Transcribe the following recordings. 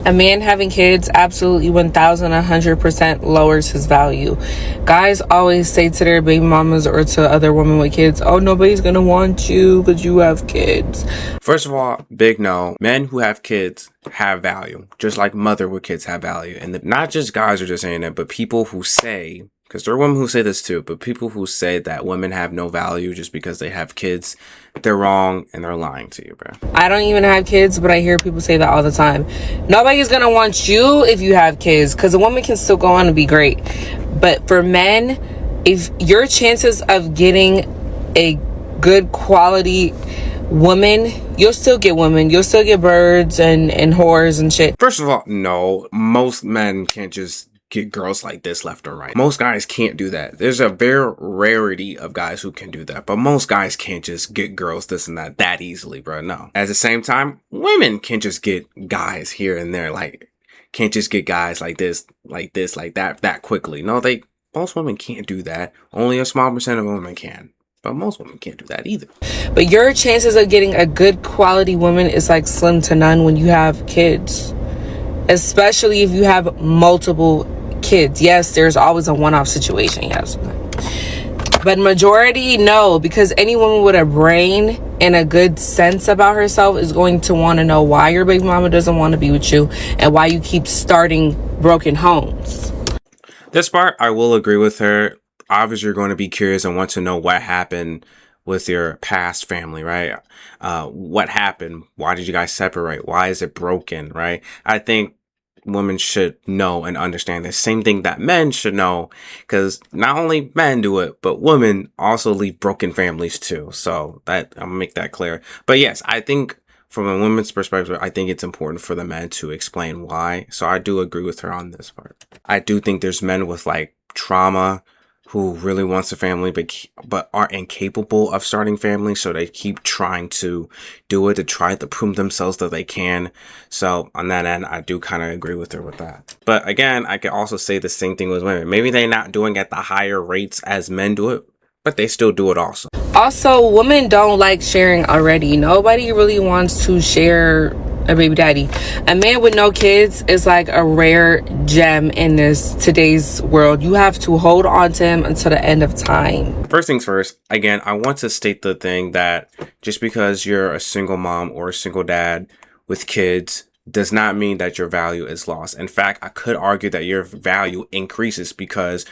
A man having kids absolutely 1,100% lowers his value. Guys always say to their baby mamas or to other women with kids, oh, nobody's gonna want you because you have kids. First of all, big no. Men who have kids have value, just like mother with kids have value. And not just guys are just saying it, but people who say, because there are women who say this too, but people who say that women have no value just because they have kids, they're wrong and they're lying to you, bro. I don't even have kids, but I hear people say that all the time. Nobody's gonna want you if you have kids, because a woman can still go on and be great. But for men, if your chances of getting a good quality woman, you'll still get women, you'll still get birds and whores and shit. First of all, no, most men can't just get girls like this left or right. Most guys can't do that. There's a very rarity of guys who can do that, but most guys can't just get girls this and that easily, bro. No. At the same time, women can't just get guys here and there, like can't just get guys like this, like that quickly. No, most women can't do that. Only a small percent of women can. But most women can't do that either. But your chances of getting a good quality woman is like slim to none when you have kids. Especially if you have multiple kids. Yes, there's always a one-off situation, yes. But majority, no, because any woman with a brain and a good sense about herself is going to want to know why your baby mama doesn't want to be with you and why you keep starting broken homes. This part, I will agree with her. Obviously, you're going to be curious and want to know what happened with your past family, right? What happened? Why did you guys separate? Why is it broken, right? I think women should know and understand the same thing that men should know, because not only men do it, but women also leave broken families too. So that I'm gonna make that clear. But yes, I think from a woman's perspective, I think it's important for the men to explain why. So I do agree with her on this part. I do think there's men with like trauma who really wants a family, but are incapable of starting families, so they keep trying to do it to try to prove themselves that they can. So on that end, I do kind of agree with her with that. But again, I could also say the same thing with women. Maybe they're not doing at the higher rates as men do it, but they still do it also. Also, women don't like sharing already. Nobody really wants to share a baby daddy. A man with no kids is like a rare gem in this today's world. You have to hold on to him until the end of time. First things first, again, I want to state the thing that just because you're a single mom or a single dad with kids does not mean that your value is lost. In fact, I could argue that your value increases because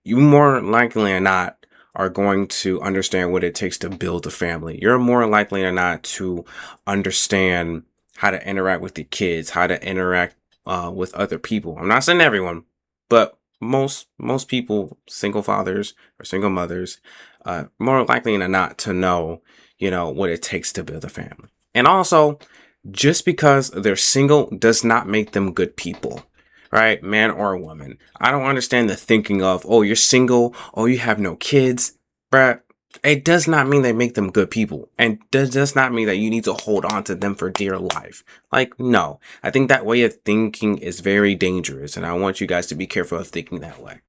you more likely than not are going to understand what it takes to build a family. You're more likely than not to understand how to interact with the kids, how to interact with other people. I'm not saying everyone, but most people, single fathers or single mothers, more likely than not to know, what it takes to build a family. And also, just because they're single does not make them good people, right? Man or woman. I don't understand the thinking of, oh, you're single, oh, you have no kids, bruh. It does not mean they make them good people, and does not mean that you need to hold on to them for dear life. Like, no, I think that way of thinking is very dangerous, and I want you guys to be careful of thinking that way.